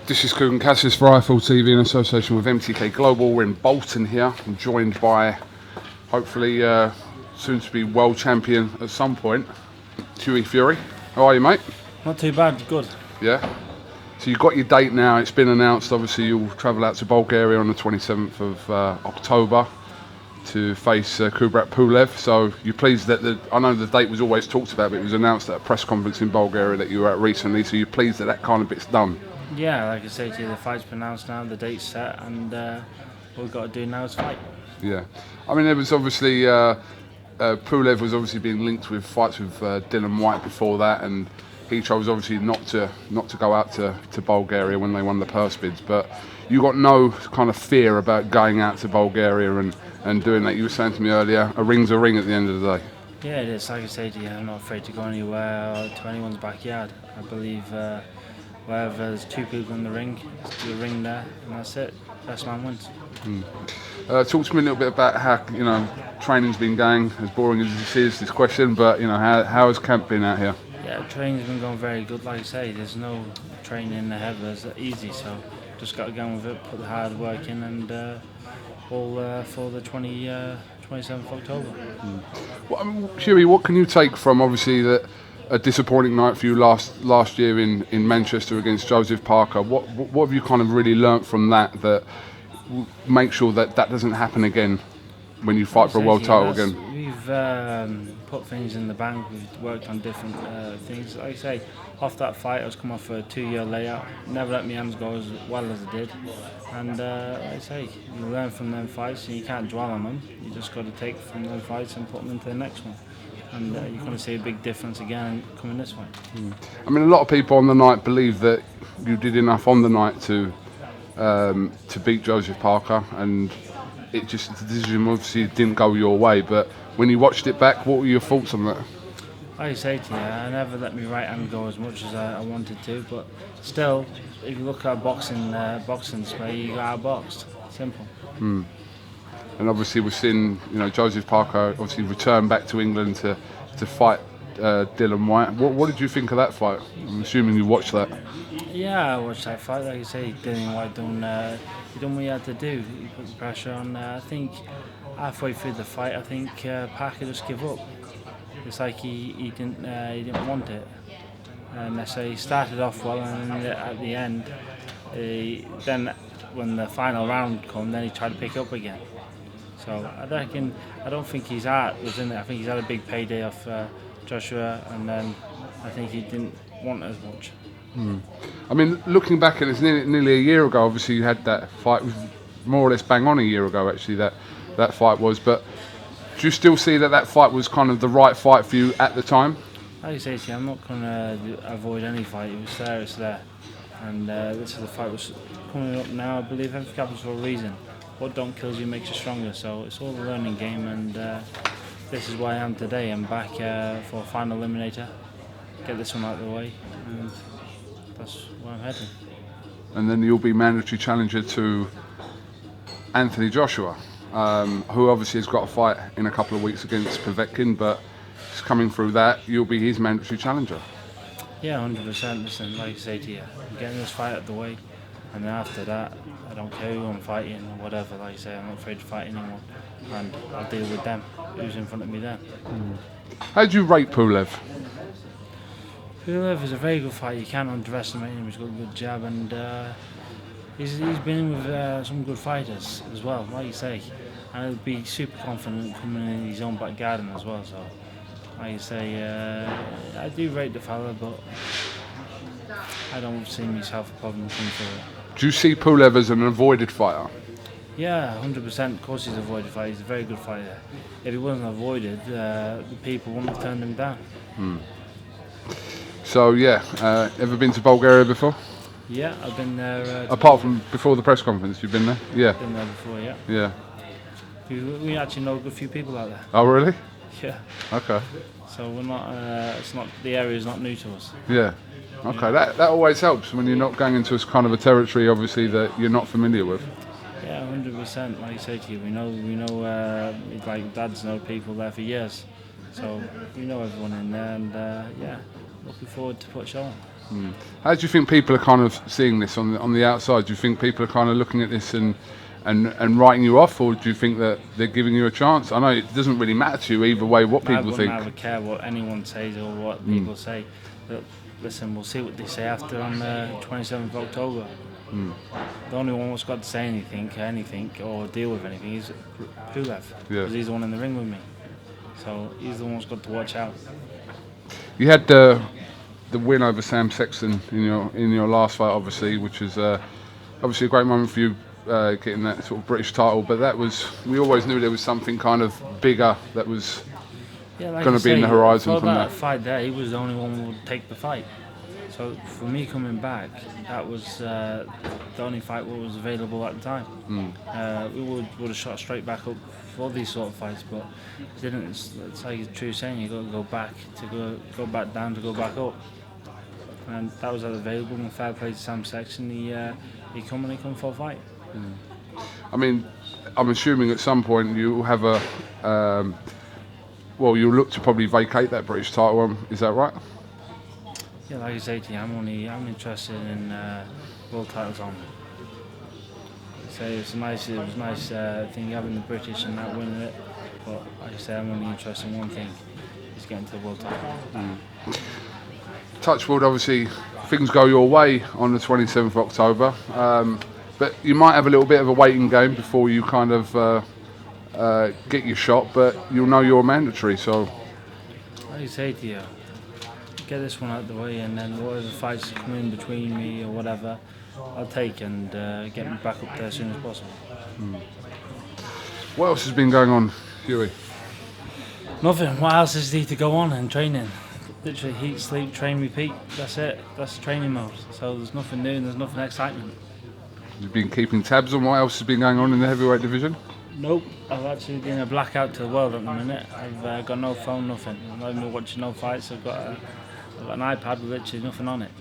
This is Kugan Cassis for Rifle TV in association with MTK Global. We're in Bolton here. I'm joined by, hopefully, soon to be world champion at some point, Hughie Fury. How are you, mate? Not too bad, good. Yeah? So you've got your date now, it's been announced. Obviously, you'll travel out to Bulgaria on the 27th of October to face Kubrat Pulev. So you're pleased that I know the date was always talked about, but it was announced at a press conference in Bulgaria that you were at recently. So you're pleased that that kind of bit's done. Yeah, like I say to you, the fight's been announced now, the date's set, and what we've got to do now is fight. Yeah, I mean, there was obviously Pulev was obviously being linked with fights with Whyte before that, and he chose obviously not to go out to Bulgaria when they won the purse bids. But you got no kind of fear about going out to Bulgaria and doing that. You were saying to me earlier, a ring's a ring at the end of the day. Yeah, it is. Like I say to you, I'm not afraid to go anywhere or to anyone's backyard. I believe wherever there's two people in the ring, it's the ring there, and that's it. Best man wins. Talk to me a little bit about how training's been going. As boring as this is, this question, but how has camp been out here? Yeah, training's been going very good. Like I say, there's no training ahead that's easy, so just got to go on with it, put the hard work in, and all for the 27th of October. Well, I mean, Hughie, what can you take from obviously a disappointing night for you last year in Manchester against Joseph Parker? What have you kind of really learnt from that make sure that doesn't happen again when you fight for a world title again? We've put things in the bank. We've worked on different things. Like I say, off that fight, I was coming off a 2-year layout. Never let my hands go as well as I did. And like I say, you learn from them fights, and you can't dwell on them. You just got to take from them fights and put them into the next one. And you're going to see a big difference again coming this way. I mean, a lot of people on the night believe that you did enough on the night to beat Joseph Parker, and the decision obviously didn't go your way. But when you watched it back, what were your thoughts on that? Like I say to you, I never let my right hand go as much as I wanted to, but still, if you look at boxing display, you got outboxed. Simple. And obviously we've seen, Joseph Parker obviously return back to England to fight Dylan Whyte. What did you think of that fight? I'm assuming you watched that. Yeah, I watched that fight. Like you say, Dylan Whyte done what he had to do. He put the pressure on. I think halfway through the fight, I think Parker just gave up. It's like he didn't want it. And so he started off well, and then at the end, then when the final round came, then he tried to pick up again. So I don't think his heart was in it. I think he's had a big payday off Joshua, and then I think he didn't want as much. I mean, looking back at it, it's nearly a year ago. Obviously, you had that fight. It was more or less bang on a year ago, actually. That fight was. But do you still see that fight was kind of the right fight for you at the time? Like I say to you, I'm not going to avoid any fight. It was there, it's there. And this is the fight was coming up now. I believe everything happens for a reason. What don't kill you makes you stronger. So it's all a learning game, and this is why I am today. I'm back for a final eliminator. Get this one out of the way, and that's where I'm heading. And then you'll be mandatory challenger to Anthony Joshua, who obviously has got a fight in a couple of weeks against Povetkin, but just coming through that, you'll be his mandatory challenger. Yeah, 100%. Listen, like I say to you, I'm getting this fight out of the way, and then after that, I don't care who I'm fighting or whatever. Like I say, I'm not afraid to fight anyone, and I'll deal with them. Who's in front of me then? How do you rate Pulev? Pulev is a very good fighter. You can't underestimate him. He's got a good jab, and he's been with some good fighters as well, like you say. And he'll be super confident coming in his own back garden as well. So, like you say, I do rate the fella, but I don't see myself a problem coming through. Do you see Pulev as an avoided fighter? Yeah, 100%. Of course he's an avoided fighter. He's a very good fighter. If he wasn't avoided, the people wouldn't have turned him down. So yeah, ever been to Bulgaria before? Yeah, I've been there. Apart from before the press conference, you've been there? Yeah. Been there before, yeah. Yeah. We actually know a good few people out there. Oh really? Yeah. Okay. So we're not. The area is not new to us. Yeah. Okay. That always helps when you're not going into a kind of a territory, obviously, that you're not familiar with. Yeah, 100%. Like I say to you, we know. Like Dad's known people there for years, so we know everyone in there, and yeah, looking forward to put show on. How do you think people are kind of seeing this on the outside? Do you think people are kind of looking at this and writing you off, or do you think that they're giving you a chance? I know it doesn't really matter to you either way what people think. I wouldn't care what anyone says or what people say. But listen, we'll see what they say after on the 27th of October. The only one that's got to say anything or deal with anything is Pulev, because he's the one in the ring with me. So he's the one that's got to watch out. You had the win over Sam Sexton in your last fight, obviously, which is obviously a great moment for you, getting that sort of British title. But we always knew there was something kind of bigger that was going to be in the horizon for from that fight. There, he was the only one who would take the fight. So for me coming back, that was the only fight that was available at the time. We would have shot straight back up for these sort of fights, but it didn't. It's like a true saying, you got to go back go back down to go back up. And that was available. And fair play to Sam Sexton, he come for a fight. I mean, I'm assuming at some point you'll have you'll look to probably vacate that British title. Is that right? Yeah, like I say to you, I'm interested in world titles only. So it was a nice thing having the British and that winning it. But like I say, I'm only interested in one thing: is getting to the world title. Touchwood, obviously, things go your way on the 27th of October, but you might have a little bit of a waiting game before you kind of get your shot. But you'll know you're mandatory, so. Like I say to you, get this one out of the way, and then whatever fights come in between me or whatever, I'll take and get me back up there as soon as possible. What else has been going on, Hughie? Nothing. What else is there to go on in training? Literally eat, sleep, train, repeat. That's it. That's the training mode. So there's nothing new and there's nothing excitement. You've been keeping tabs on what else has been going on in the heavyweight division? Nope. I've actually been a blackout to the world at the minute. I've got no phone, nothing. I'm not even watching no fights. I've got an iPad with literally nothing on it.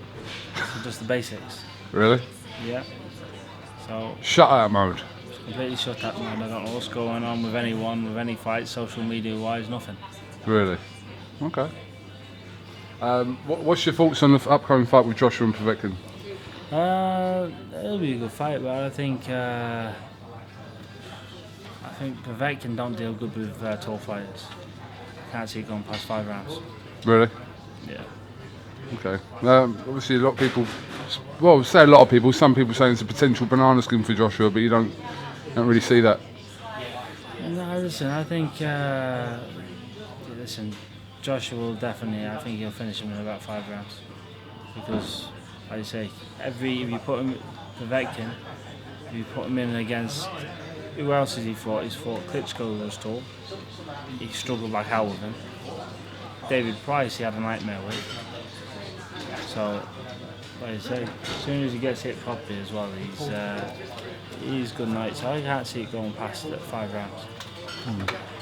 So just the basics. Really? Yeah. So. Shut out mode. Completely shut up, man. I don't know what's going on with anyone, with any fights, social media wise, nothing. Really? Okay. What's your thoughts on the upcoming fight with Joshua and Povetkin? It'll be a good fight, but I think Povetkin don't deal good with tall fighters. Can't see it going past 5 rounds. Really? Yeah. Okay. Obviously, a lot of people. Well, say a lot of people. Some people saying it's a potential banana skin for Joshua, but you don't really see that. No, listen. I think. Joshua will definitely. I think he'll finish him in about 5 rounds, because, like I say, if you put him Povetkin, if you put him in against who else has he fought? He's fought Klitschko, who was tall. He struggled like hell with him. David Price, he had a nightmare with. So, like I say, as soon as he gets hit properly as well, he's good night. So I can't see it going past 5 rounds.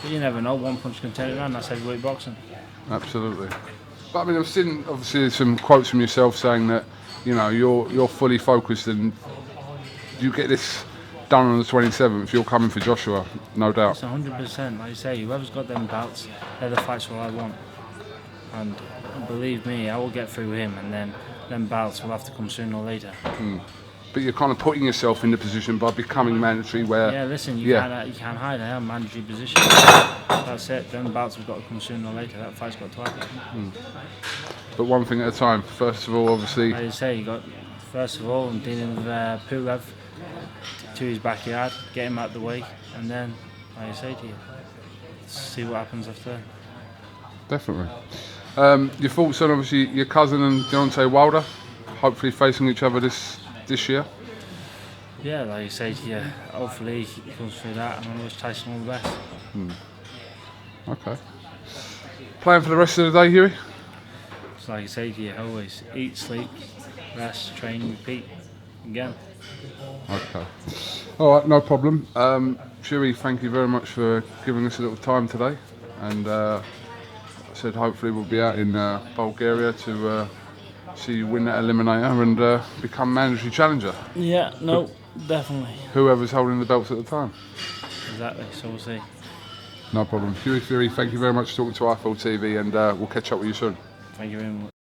But you never know. One punch can turn it around. That's heavyweight boxing. Absolutely. But I mean, I've seen obviously some quotes from yourself saying that you're fully focused and you get this done on the 27th. You're coming for Joshua, no doubt. It's 100%. Like I say, whoever's got them belts, they're the fights what I want. And believe me, I will get through him, and then them belts will have to come sooner or later. But you're kind of putting yourself in the position by becoming mandatory where... Yeah, listen, you can't hide. I am mandatory position. That's it. Them belts have got to come sooner or later. That fight's got to happen. But one thing at a time. First of all, obviously... Like you say, first of all, I'm dealing with Pulev to his backyard, get him out the way, and then, like I say to you, see what happens after that. Definitely. Your thoughts on obviously your cousin and Deontay Wilder, hopefully facing each other this year? Yeah, like you say to you, hopefully he comes through that, and I wish Tyson all the best. Okay. Plan for the rest of the day, Hughie? It's like you say to you, always eat, sleep, rest, train, repeat again. Okay. All right, no problem. Hughie, thank you very much for giving us a little time today, and I said hopefully we'll be out in Bulgaria to see you win that eliminator and become mandatory challenger. Yeah, no, definitely. Whoever's holding the belts at the time. Exactly, so we'll see. No problem. Hughie Fury, thank you very much for talking to iFull TV, and we'll catch up with you soon. Thank you very much.